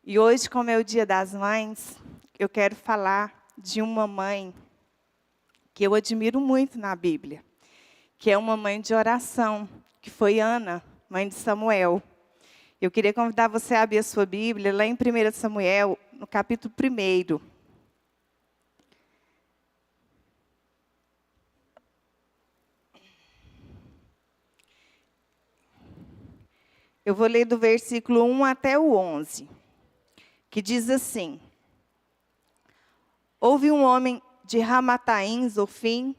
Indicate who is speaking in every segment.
Speaker 1: E hoje, como é o Dia das Mães, eu quero falar de uma mãe que eu admiro muito na Bíblia, que é uma mãe de oração, que foi Ana, mãe de Samuel. Eu queria convidar você a abrir a sua Bíblia, lá em 1 Samuel, no capítulo 1. Eu vou ler do versículo 1 até o 11, que diz assim: Houve um homem de Ramataim, Zofim,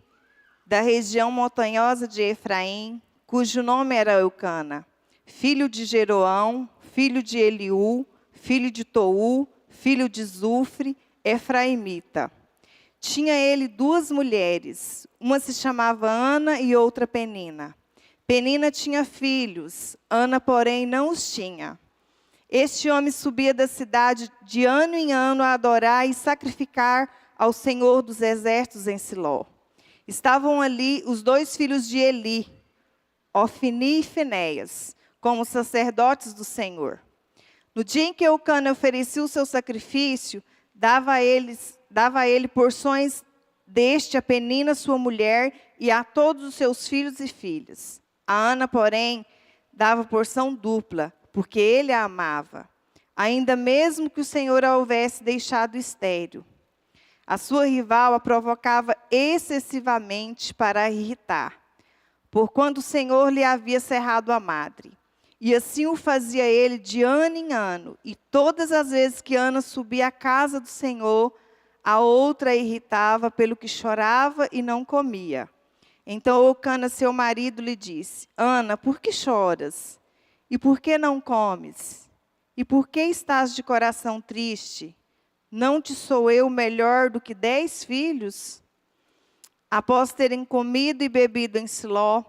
Speaker 1: da região montanhosa de Efraim, cujo nome era Eucana, filho de Jeroão, filho de Eliú, filho de Tou, filho de Zufre, efraimita. Tinha ele 2 mulheres, uma se chamava Ana e outra Penina. Penina tinha filhos, Ana, porém, não os tinha. Este homem subia da cidade de ano em ano a adorar e sacrificar ao Senhor dos Exércitos em Siló. Estavam ali os 2 filhos de Eli, Ofni e Finéias, como sacerdotes do Senhor. No dia em que Eucana oferecia o seu sacrifício, dava a ele porções deste a Penina, sua mulher, e a todos os seus filhos e filhas. A Ana, porém, dava porção dupla, porque ele a amava, ainda mesmo que o Senhor a houvesse deixado estéril. A sua rival a provocava excessivamente para a irritar, porquanto o Senhor lhe havia cerrado a madre. E assim o fazia ele de ano em ano, e todas as vezes que Ana subia à casa do Senhor, a outra a irritava, pelo que chorava e não comia. Então Eucana, seu marido, lhe disse: Ana, por que choras? E por que não comes? E por que estás de coração triste? Não te sou eu melhor do que 10 filhos? Após terem comido e bebido em Siló,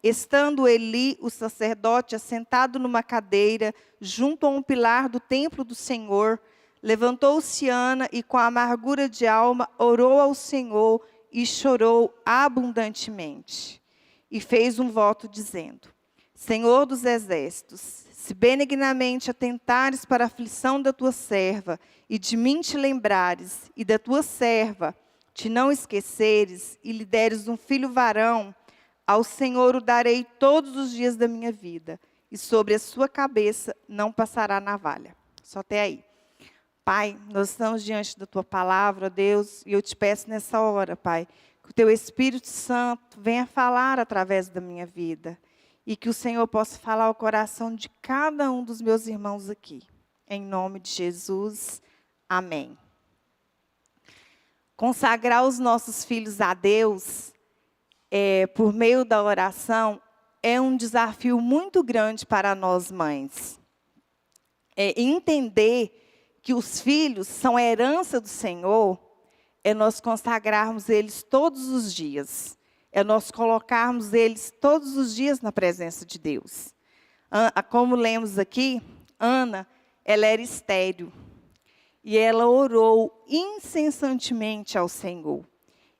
Speaker 1: estando Eli, o sacerdote, assentado numa cadeira, junto a um pilar do templo do Senhor, levantou-se Ana e, com amargura de alma, orou ao Senhor e chorou abundantemente. E fez um voto dizendo: Senhor dos exércitos, se benignamente atentares para a aflição da tua serva, e de mim te lembrares, e da tua serva te não esqueceres, e lhe deres um filho varão, ao Senhor o darei todos os dias da minha vida, e sobre a sua cabeça não passará navalha. Só até aí. Pai, nós estamos diante da tua palavra, Deus, e eu te peço nessa hora, Pai, que o teu Espírito Santo venha falar através da minha vida, e que o Senhor possa falar ao coração de cada um dos meus irmãos aqui. Em nome de Jesus, amém. Consagrar os nossos filhos a Deus, por meio da oração, é um desafio muito grande para nós mães. Entender que os filhos são a herança do Senhor, é nós consagrarmos eles todos os dias. É nós colocarmos eles todos os dias na presença de Deus. Como lemos aqui, Ana, ela era estéril. E ela orou incessantemente ao Senhor.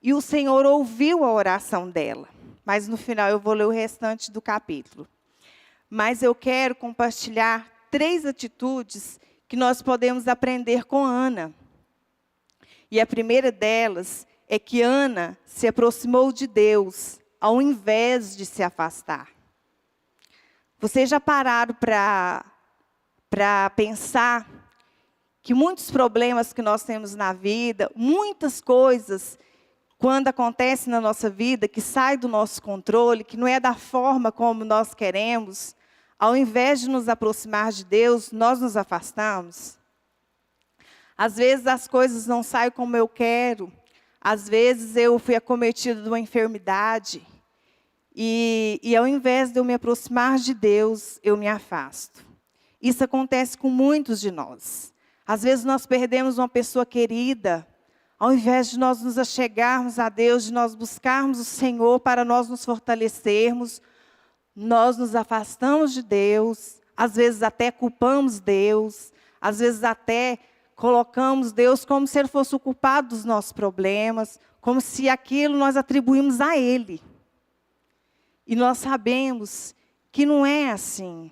Speaker 1: E o Senhor ouviu a oração dela. Mas no final eu vou ler o restante do capítulo. Mas eu quero compartilhar 3 atitudes que nós podemos aprender com Ana. E a primeira delas é que Ana se aproximou de Deus, ao invés de se afastar. Vocês já pararam para pensar que muitos problemas que nós temos na vida, muitas coisas, quando acontecem na nossa vida, que saem do nosso controle, que não é da forma como nós queremos, ao invés de nos aproximar de Deus, nós nos afastamos? Às vezes as coisas não saem como eu quero. Às vezes eu fui acometida de uma enfermidade. E ao invés de eu me aproximar de Deus, eu me afasto. Isso acontece com muitos de nós. Às vezes nós perdemos uma pessoa querida. Ao invés de nós nos achegarmos a Deus, de nós buscarmos o Senhor para nós nos fortalecermos, nós nos afastamos de Deus. Às vezes até culpamos Deus. Às vezes até colocamos Deus como se Ele fosse o culpado dos nossos problemas, como se aquilo nós atribuímos a Ele. E nós sabemos que não é assim.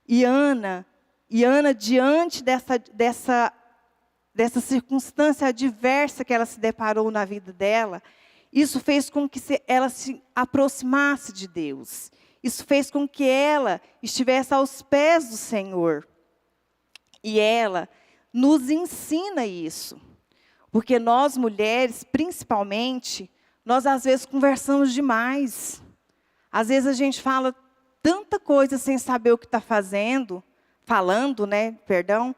Speaker 1: E Ana E Ana, diante dessa circunstância adversa que ela se deparou na vida dela, isso fez com que ela se aproximasse de Deus. Isso fez com que ela estivesse aos pés do Senhor. E ela nos ensina isso. Porque nós, mulheres, principalmente, nós às vezes conversamos demais. Às vezes a gente fala tanta coisa sem saber o que está falando, né? Perdão.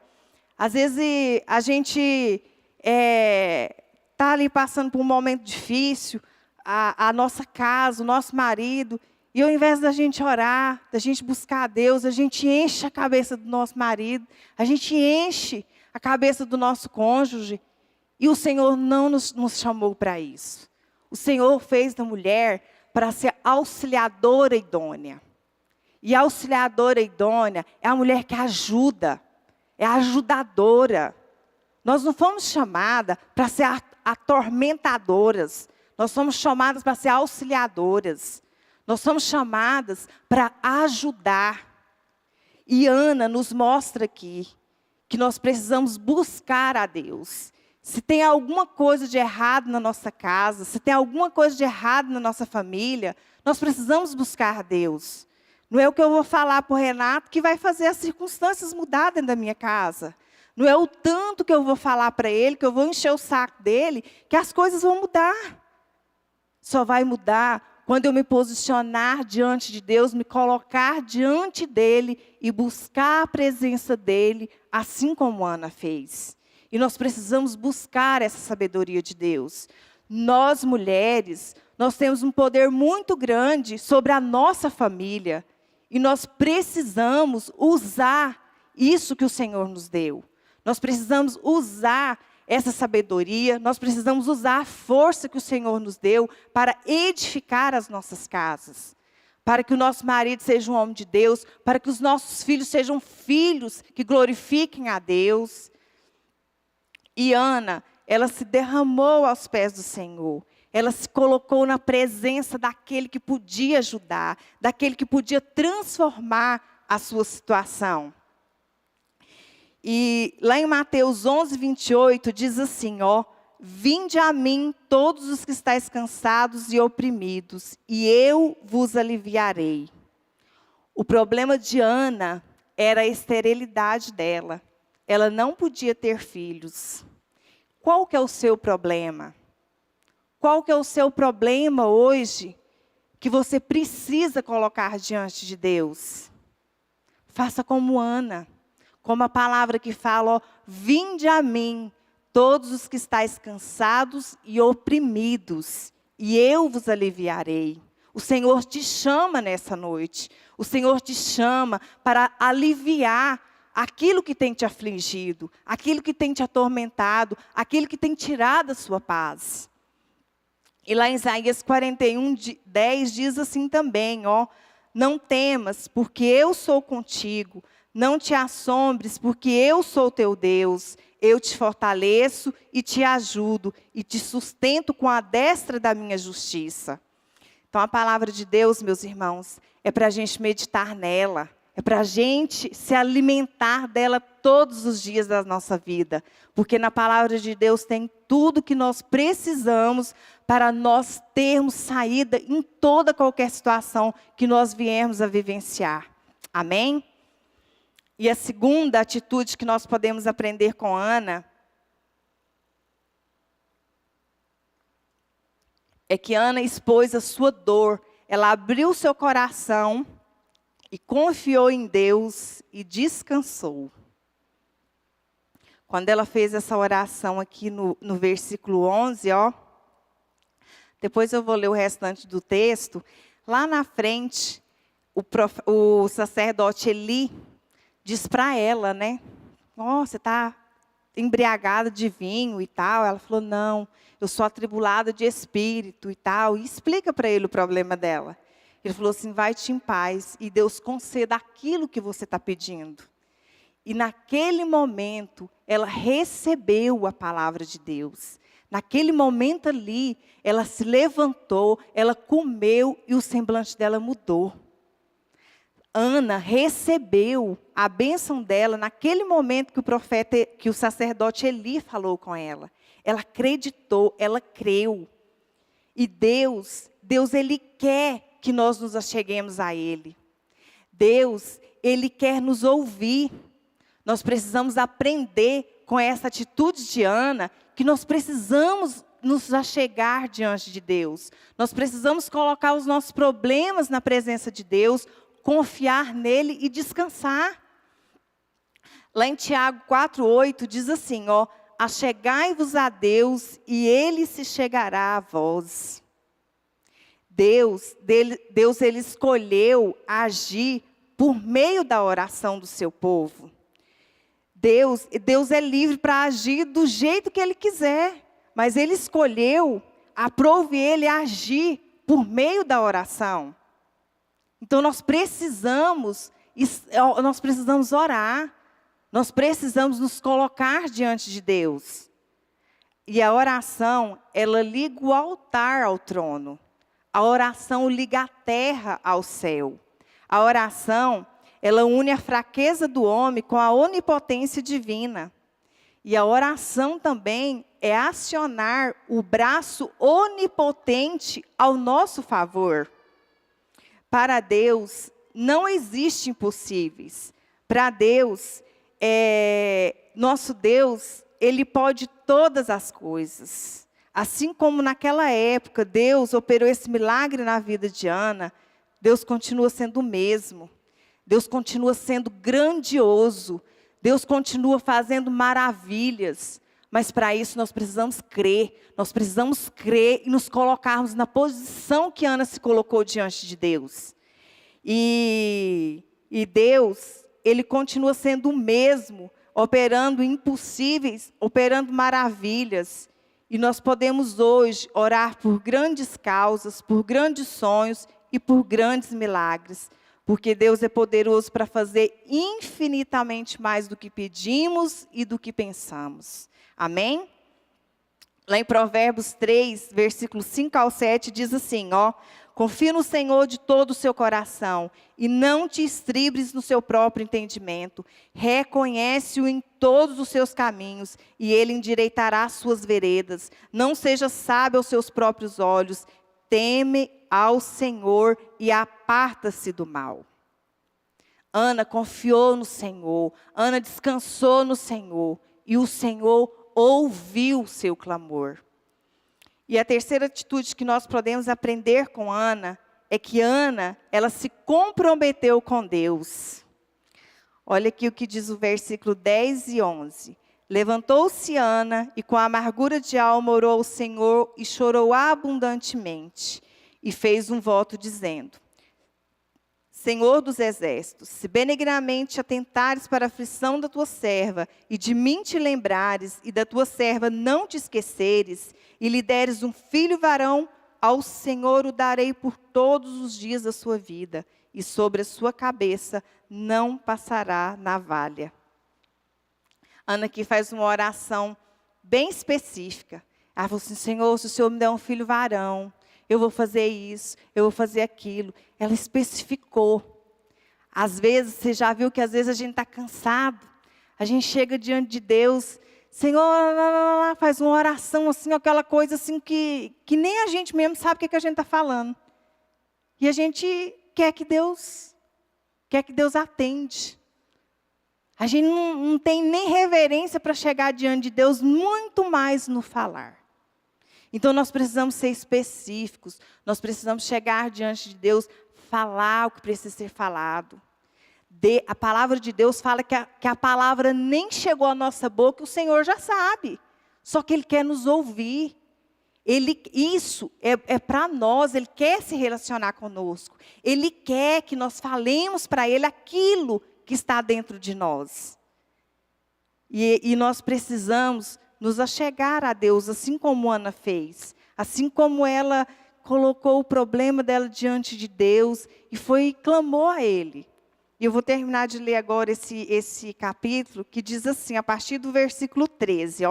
Speaker 1: Às vezes a gente está ali passando por um momento difícil, a nossa casa, o nosso marido, e ao invés da gente orar, da gente buscar a Deus, a gente enche a cabeça do nosso marido, a gente enche a cabeça do nosso cônjuge, e o Senhor não nos chamou para isso. O Senhor fez da mulher para ser auxiliadora idônea. E a auxiliadora idônea é a mulher que ajuda, é a ajudadora. Nós não fomos chamadas para ser atormentadoras. Nós somos chamadas para ser auxiliadoras. Nós somos chamadas para ajudar. E Ana nos mostra aqui que nós precisamos buscar a Deus. Se tem alguma coisa de errado na nossa casa, se tem alguma coisa de errado na nossa família, nós precisamos buscar a Deus. Não é o que eu vou falar para o Renato que vai fazer as circunstâncias mudarem dentro da minha casa. Não é o tanto que eu vou falar para ele, que eu vou encher o saco dele, que as coisas vão mudar. Só vai mudar quando eu me posicionar diante de Deus, me colocar diante dele e buscar a presença dele, assim como Ana fez. E nós precisamos buscar essa sabedoria de Deus. Nós, mulheres, nós temos um poder muito grande sobre a nossa família. E nós precisamos usar isso que o Senhor nos deu. Nós precisamos usar essa sabedoria, nós precisamos usar a força que o Senhor nos deu para edificar as nossas casas. Para que o nosso marido seja um homem de Deus, para que os nossos filhos sejam filhos que glorifiquem a Deus. E Ana, ela se derramou aos pés do Senhor. Ela se colocou na presença daquele que podia ajudar, daquele que podia transformar a sua situação. E lá em Mateus 11, 28, diz assim, vinde a mim todos os que estáis cansados e oprimidos, e eu vos aliviarei. O problema de Ana era a esterilidade dela. Ela não podia ter filhos. Qual que é o seu problema? Qual que é o seu problema hoje que você precisa colocar diante de Deus? Faça como Ana, como a palavra que fala, vinde a mim, todos os que estáis cansados e oprimidos, e eu vos aliviarei. O Senhor te chama nessa noite, o Senhor te chama para aliviar aquilo que tem te afligido, aquilo que tem te atormentado, aquilo que tem tirado a sua paz. E lá em Isaías 41, 10 diz assim também, não temas, porque eu sou contigo, não te assombres, porque eu sou teu Deus, eu te fortaleço e te ajudo, e te sustento com a destra da minha justiça. Então a palavra de Deus, meus irmãos, é para a gente meditar nela, é para a gente se alimentar dela todos os dias da nossa vida. Porque na palavra de Deus tem tudo que nós precisamos para nós termos saída em toda qualquer situação que nós viemos a vivenciar. Amém? E a segunda atitude que nós podemos aprender com Ana é que Ana expôs a sua dor. Ela abriu seu coração e confiou em Deus e descansou. Quando ela fez essa oração aqui no versículo 11, depois eu vou ler o restante do texto. Lá na frente, o sacerdote Eli diz para ela, né? Você está embriagada de vinho e tal. Ela falou, não, eu sou atribulada de espírito e tal. E explica para ele o problema dela. Ele falou assim, vai-te em paz e Deus conceda aquilo que você está pedindo. E naquele momento, ela recebeu a palavra de Deus. Naquele momento ali, ela se levantou, ela comeu e o semblante dela mudou. Ana recebeu a bênção dela naquele momento que o sacerdote Eli falou com ela. Ela acreditou, ela creu. E Deus, Ele quer que nós nos acheguemos a Ele. Deus, Ele quer nos ouvir. Nós precisamos aprender com essa atitude de Ana, que nós precisamos nos achegar diante de Deus. Nós precisamos colocar os nossos problemas na presença de Deus, confiar nele e descansar. Lá em Tiago 4:8 diz assim, achegai-vos a Deus e Ele se chegará a vós. Deus, Ele escolheu agir por meio da oração do seu povo. Deus é livre para agir do jeito que Ele quiser, mas Ele escolheu, aprove Ele agir por meio da oração. Então nós precisamos orar, nós precisamos nos colocar diante de Deus. E a oração, ela liga o altar ao trono. A oração liga a terra ao céu. A oração, ela une a fraqueza do homem com a onipotência divina. E a oração também é acionar o braço onipotente ao nosso favor. Para Deus, não existe impossíveis. Para Deus, nosso Deus, Ele pode todas as coisas. Assim como naquela época, Deus operou esse milagre na vida de Ana, Deus continua sendo o mesmo. Deus continua sendo grandioso. Deus continua fazendo maravilhas. Mas para isso nós precisamos crer. Nós precisamos crer e nos colocarmos na posição que Ana se colocou diante de Deus. E Deus, Ele continua sendo o mesmo, operando impossíveis, operando maravilhas. E nós podemos hoje orar por grandes causas, por grandes sonhos e por grandes milagres. Porque Deus é poderoso para fazer infinitamente mais do que pedimos e do que pensamos. Amém? Lá em Provérbios 3, versículos 5 ao 7, diz assim, confia no Senhor de todo o seu coração e não te estribes no seu próprio entendimento. Reconhece-o em todos os seus caminhos e Ele endireitará as suas veredas. Não seja sábio aos seus próprios olhos, teme ao Senhor e aparta-se do mal. Ana confiou no Senhor, Ana descansou no Senhor e o Senhor ouviu o seu clamor. E a terceira atitude que nós podemos aprender com Ana é que Ana, ela se comprometeu com Deus. Olha aqui o que diz o versículo 10 e 11. Levantou-se Ana e com amargura de alma orou ao Senhor e chorou abundantemente. E fez um voto dizendo, Senhor dos exércitos, se benignamente atentares para a aflição da tua serva, e de mim te lembrares, e da tua serva não te esqueceres, e lhe deres um filho varão, ao Senhor o darei por todos os dias da sua vida, e sobre a sua cabeça não passará navalha. Ana aqui faz uma oração bem específica. Ela falou assim, Senhor, se o Senhor me der um filho varão, eu vou fazer isso, eu vou fazer aquilo. Ela especificou. Às vezes, você já viu que às vezes a gente está cansado. A gente chega diante de Deus, Senhor, faz uma oração assim, aquela coisa assim que nem a gente mesmo sabe o que a gente está falando. E a gente quer que Deus atende. A gente não tem nem reverência para chegar diante de Deus, muito mais no falar. Então, nós precisamos ser específicos. Nós precisamos chegar diante de Deus, falar o que precisa ser falado. A palavra de Deus fala que a palavra nem chegou à nossa boca, o Senhor já sabe. Só que Ele quer nos ouvir. Isso é para nós, Ele quer se relacionar conosco. Ele quer que nós falemos para Ele aquilo que está dentro de nós. E nós precisamos nos achegar a Deus, assim como Ana fez. Assim como ela colocou o problema dela diante de Deus e clamou a Ele. E eu vou terminar de ler agora esse capítulo, que diz assim, a partir do versículo 13,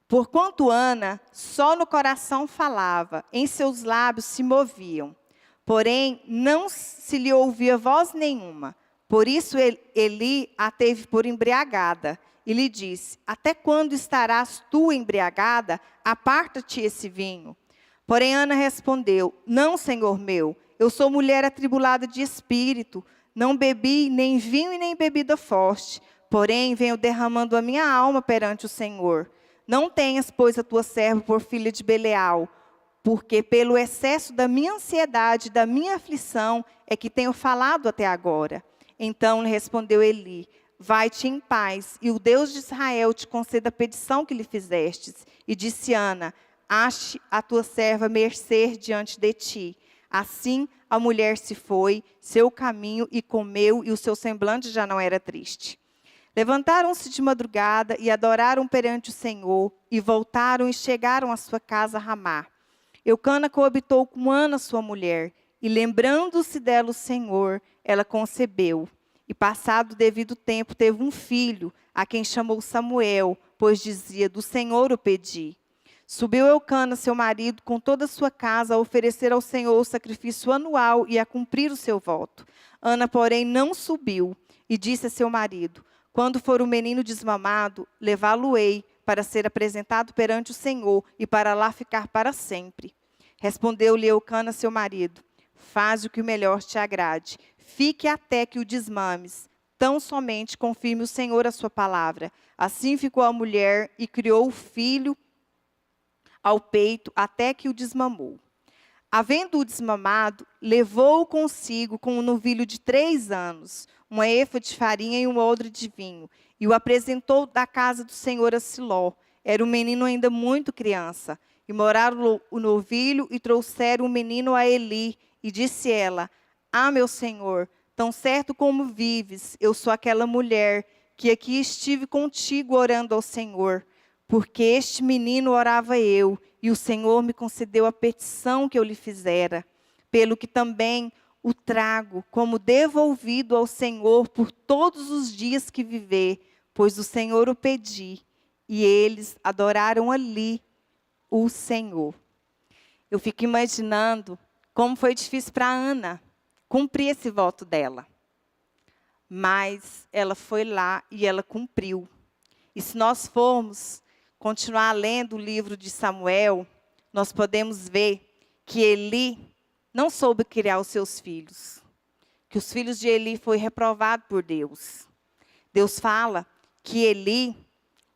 Speaker 1: Porquanto Ana só no coração falava, em seus lábios se moviam. porém não se lhe ouvia voz nenhuma. Por isso Eli a teve por embriagada e lhe disse: até quando estarás tu embriagada? Aparta-te esse vinho. Porém Ana respondeu: não, senhor meu, eu sou mulher atribulada de espírito, não bebi nem vinho e nem bebida forte, porém venho derramando a minha alma perante o Senhor. Não tenhas, pois, a tua serva por filha de Beleal, porque pelo excesso da minha ansiedade, da minha aflição, é que tenho falado até agora. Então lhe respondeu Eli: vai-te em paz, e o Deus de Israel te conceda a petição que lhe fizestes. E disse Ana: ache a tua serva mercê diante de ti. Assim a mulher se foi, seu caminho, e comeu, e o seu semblante já não era triste. Levantaram-se de madrugada e adoraram perante o Senhor, e voltaram e chegaram à sua casa a Ramá. Eucana coabitou com Ana, sua mulher, e lembrando-se dela o Senhor, ela concebeu. E passado o devido tempo teve um filho, a quem chamou Samuel, pois dizia: do Senhor o pedi. Subiu Eucana, seu marido, com toda a sua casa, a oferecer ao Senhor o sacrifício anual e a cumprir o seu voto. Ana, porém, não subiu, e disse a seu marido: quando for o menino desmamado, levá-lo-ei para ser apresentado perante o Senhor e para lá ficar para sempre. Respondeu-lhe Eucana, seu marido: faz o que melhor te agrade. Fique até que o desmames. Tão somente confirme o Senhor a sua palavra. Assim ficou a mulher e criou o filho ao peito até que o desmamou. Havendo-o desmamado, levou-o consigo com um novilho de 3 anos, uma efa de farinha e um odre de vinho, e o apresentou da casa do Senhor a Siló. Era um menino ainda muito criança. E moraram o novilho e trouxeram o menino a Eli. E disse ela: ah, meu senhor, tão certo como vives, eu sou aquela mulher que aqui estive contigo orando ao Senhor. Porque este menino orava eu, e o Senhor me concedeu a petição que eu lhe fizera. Pelo que também o trago como devolvido ao Senhor por todos os dias que viver, pois o Senhor o pedi. E eles adoraram ali o Senhor. Eu fico imaginando como foi difícil para Ana cumprir esse voto dela. Mas ela foi lá e ela cumpriu. E se nós formos continuar lendo o livro de Samuel, nós podemos ver que Eli não soube criar os seus filhos. Que os filhos de Eli foram reprovados por Deus. Deus fala que Eli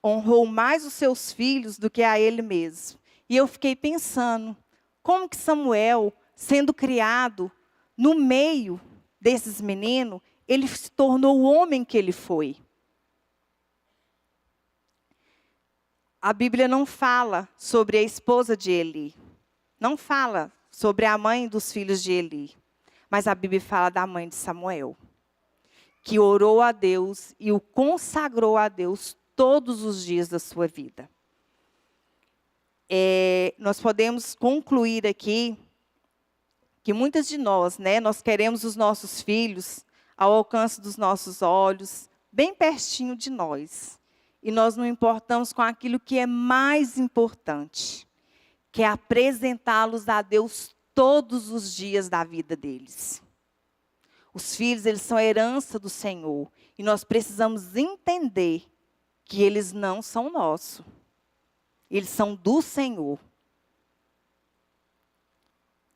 Speaker 1: honrou mais os seus filhos do que a ele mesmo. E eu fiquei pensando, como que Samuel, sendo criado no meio desses meninos, ele se tornou o homem que ele foi. A Bíblia não fala sobre a esposa de Eli. Não fala sobre a mãe dos filhos de Eli. Mas a Bíblia fala da mãe de Samuel, que orou a Deus e o consagrou a Deus todos os dias da sua vida. Nós podemos concluir aqui que muitas de nós, nós queremos os nossos filhos ao alcance dos nossos olhos, bem pertinho de nós. E nós não importamos com aquilo que é mais importante, que é apresentá-los a Deus todos os dias da vida deles. Os filhos, eles são a herança do Senhor. E nós precisamos entender que eles não são nossos. Eles são do Senhor.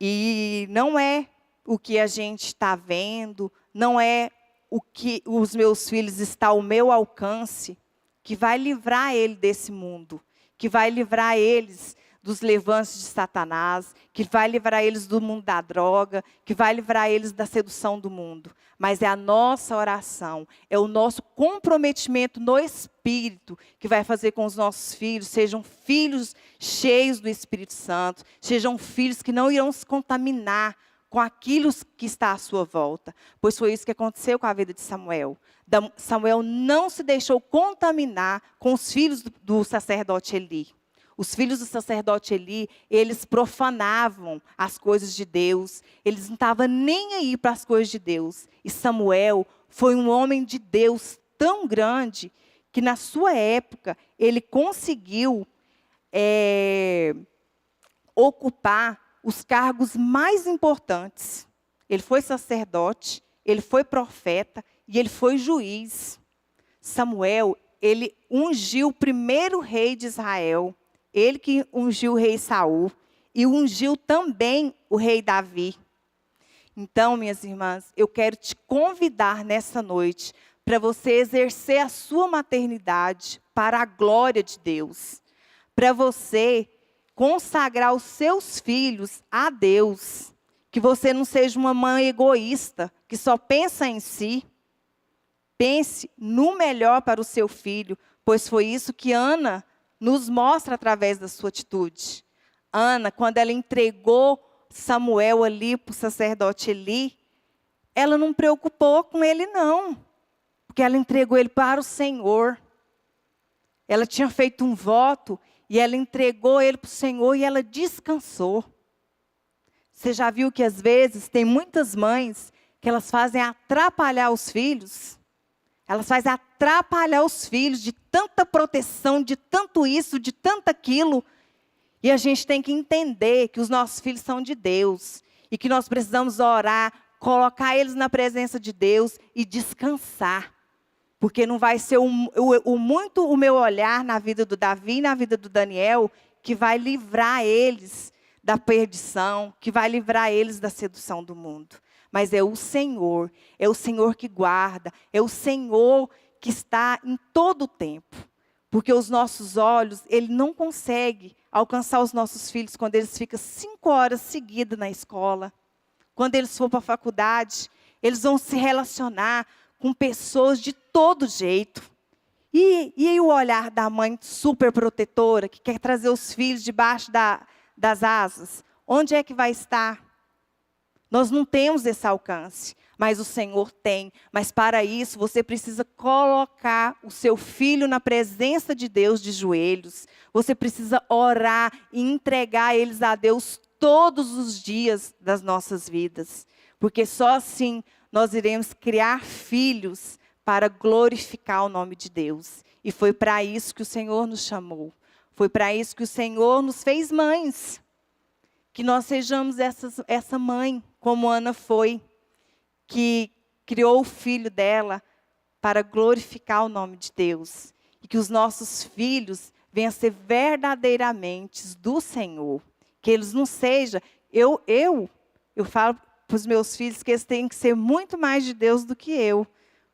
Speaker 1: E não é o que a gente está vendo, não é o que os meus filhos estão ao meu alcance, que vai livrar ele desse mundo, que vai livrar eles dos levantes de Satanás, que vai livrar eles do mundo da droga, que vai livrar eles da sedução do mundo. Mas é a nossa oração, é o nosso comprometimento no Espírito que vai fazer com os nossos filhos sejam filhos cheios do Espírito Santo, sejam filhos que não irão se contaminar com aquilo que está à sua volta. Pois foi isso que aconteceu com a vida de Samuel. Samuel não se deixou contaminar com os filhos do sacerdote Eli. Os filhos do sacerdote Eli, eles profanavam as coisas de Deus. Eles não estavam nem aí para as coisas de Deus. E Samuel foi um homem de Deus tão grande que na sua época ele conseguiu ocupar os cargos mais importantes. ele foi sacerdote, ele foi profeta e ele foi juiz. Samuel, ele ungiu o primeiro rei de Israel. Ele que ungiu o rei Saul e ungiu também o rei Davi. Então, minhas irmãs, eu quero te convidar nessa noite para você exercer a sua maternidade para a glória de Deus. Para você consagrar os seus filhos a Deus. Que você não seja uma mãe egoísta, que só pensa em si. Pense no melhor para o seu filho, pois foi isso que Ana nos mostra através da sua atitude. Ana, quando ela entregou Samuel ali para o sacerdote Eli, ela não preocupou com ele não, porque ela entregou ele para o Senhor. Ela tinha feito um voto e ela entregou ele para o Senhor e ela descansou. Você já viu que às vezes tem muitas mães que elas fazem atrapalhar os filhos? Elas fazem atrapalhar os filhos de tanta proteção, de tanto isso, de tanto aquilo. E a gente tem que entender que os nossos filhos são de Deus. E que nós precisamos orar, colocar eles na presença de Deus e descansar. Porque não vai ser muito o meu olhar na vida do Davi e na vida do Daniel que vai livrar eles da perdição, que vai livrar eles da sedução do mundo. Mas é o Senhor que guarda, é o Senhor que está em todo o tempo. Porque os nossos olhos, Ele não consegue alcançar os nossos filhos quando eles ficam 5 horas seguidas na escola. Quando eles for para a faculdade, eles vão se relacionar com pessoas de todo jeito. E aí o olhar da mãe super protetora, que quer trazer os filhos debaixo das asas, onde é que vai estar? Nós não temos esse alcance, mas o Senhor tem. Mas para isso, você precisa colocar o seu filho na presença de Deus de joelhos. Você precisa orar e entregar eles a Deus todos os dias das nossas vidas. Porque só assim nós iremos criar filhos para glorificar o nome de Deus. E foi para isso que o Senhor nos chamou. Foi para isso que o Senhor nos fez mães. Que nós sejamos essa mãe, como Ana foi, que criou o filho dela para glorificar o nome de Deus. E que os nossos filhos venham a ser verdadeiramente do Senhor. Que eles não sejam... Eu falo para os meus filhos que eles têm que ser muito mais de Deus do que eu.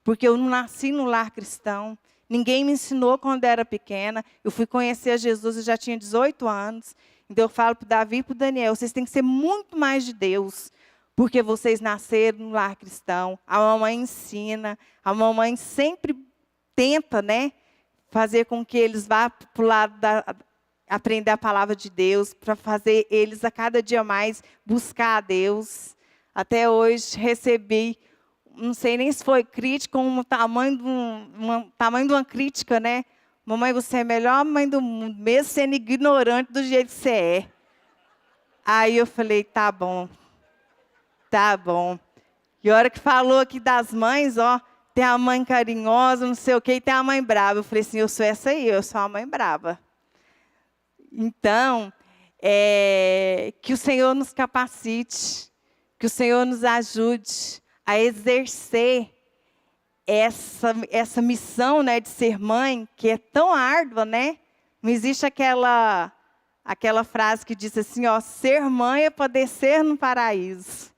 Speaker 1: Porque eu não nasci no lar cristão. Ninguém me ensinou quando eu era pequena. Eu fui conhecer a Jesus, eu já tinha 18 anos. Então eu falo para o Davi e para o Daniel, vocês têm que ser muito mais de Deus, porque vocês nasceram no lar cristão. A mamãe ensina, a mamãe sempre tenta, né, fazer com que eles vá para o lado aprender a palavra de Deus, para fazer eles a cada dia mais buscar a Deus. Até hoje recebi, não sei nem se foi crítica, um tamanho de uma crítica, né? Mamãe, você é a melhor mãe do mundo, mesmo sendo ignorante do jeito que você é. Aí eu falei, tá bom. Tá bom. E a hora que falou aqui das mães, ó, tem a mãe carinhosa, não sei o quê, e tem a mãe brava. Eu falei assim, eu sou essa aí, eu sou a mãe brava. Então, que o Senhor nos capacite, que o Senhor nos ajude a exercer essa missão, né, de ser mãe, que é tão árdua, né? Não existe aquela frase que diz assim, ó, ser mãe é padecer no paraíso.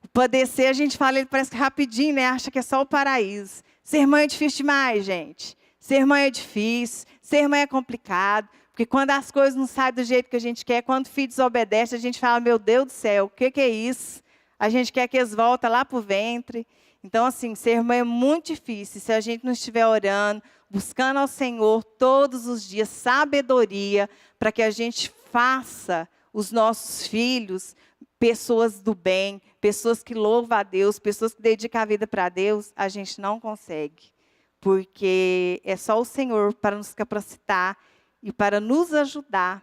Speaker 1: O padecer, a gente fala, ele parece que rapidinho, né? Acha que é só o paraíso. Ser mãe é difícil demais, gente. Ser mãe é difícil, ser mãe é complicado. Porque quando as coisas não saem do jeito que a gente quer, quando o filho desobedece, a gente fala, meu Deus do céu, o que é isso? A gente quer que eles voltem lá para o ventre. Então, assim, ser mãe é muito difícil. Se a gente não estiver orando, buscando ao Senhor todos os dias sabedoria, para que a gente faça os nossos filhos pessoas do bem, pessoas que louvam a Deus, pessoas que dedicam a vida para Deus, a gente não consegue. Porque é só o Senhor para nos capacitar e para nos ajudar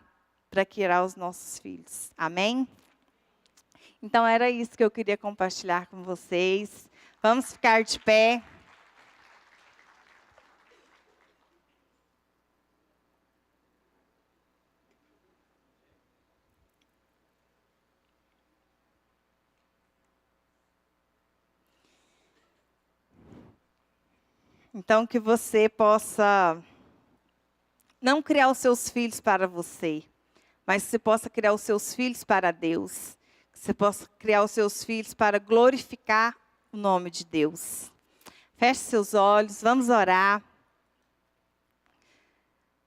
Speaker 1: para criar os nossos filhos. Amém? Então, era isso que eu queria compartilhar com vocês. Vamos ficar de pé. Então, que você possa não criar os seus filhos para você, mas que você possa criar os seus filhos para Deus. Que você possa criar os seus filhos para glorificar o nome de Deus. Feche seus olhos, vamos orar.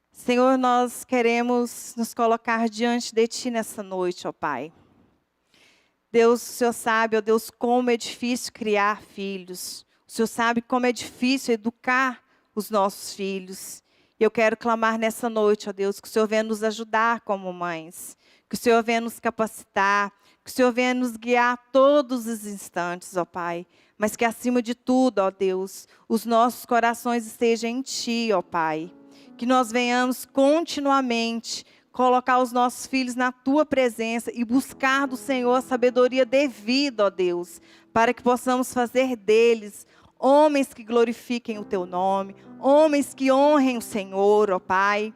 Speaker 1: Senhor, nós queremos nos colocar diante de Ti nessa noite, ó Pai. Deus, o Senhor sabe, ó Deus, como é difícil criar filhos. O Senhor sabe como é difícil educar os nossos filhos. E eu quero clamar nessa noite, ó Deus, que o Senhor venha nos ajudar como mães. Que o Senhor venha nos capacitar. Que o Senhor venha nos guiar todos os instantes, ó Pai. Mas que acima de tudo, ó Deus, os nossos corações estejam em Ti, ó Pai. Que nós venhamos continuamente colocar os nossos filhos na Tua presença e buscar do Senhor a sabedoria devida, ó Deus, para que possamos fazer deles homens que glorifiquem o Teu nome, homens que honrem o Senhor, ó Pai.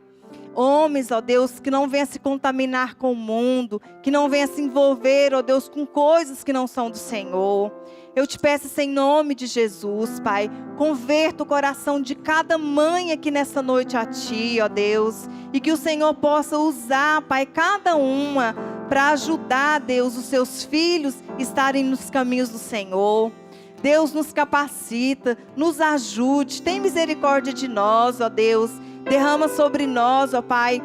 Speaker 1: Homens, ó Deus, que não venham se contaminar com o mundo, que não venham se envolver, ó Deus, com coisas que não são do Senhor. Eu te peço em nome de Jesus, Pai, converta o coração de cada mãe aqui nessa noite a Ti, ó Deus, e que o Senhor possa usar, Pai, cada uma para ajudar, Deus, os seus filhos estarem nos caminhos do Senhor. Deus, nos capacita, nos ajude, tem misericórdia de nós, ó Deus. Derrama sobre nós, ó Pai,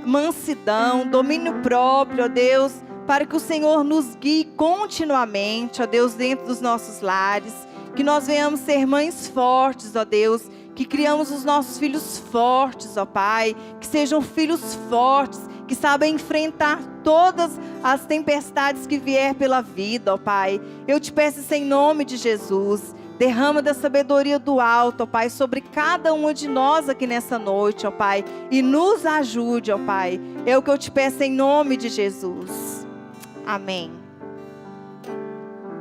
Speaker 1: mansidão, domínio próprio, ó Deus, para que o Senhor nos guie continuamente, ó Deus, dentro dos nossos lares. Que nós venhamos ser mães fortes, ó Deus, que criamos os nossos filhos fortes, ó Pai, que sejam filhos fortes, que sabem enfrentar todas as tempestades que vier pela vida, ó Pai. Eu te peço isso em nome de Jesus. Derrama da sabedoria do alto, ó Pai, sobre cada uma de nós aqui nessa noite, ó Pai. E nos ajude, ó Pai. É o que eu te peço em nome de Jesus. Amém.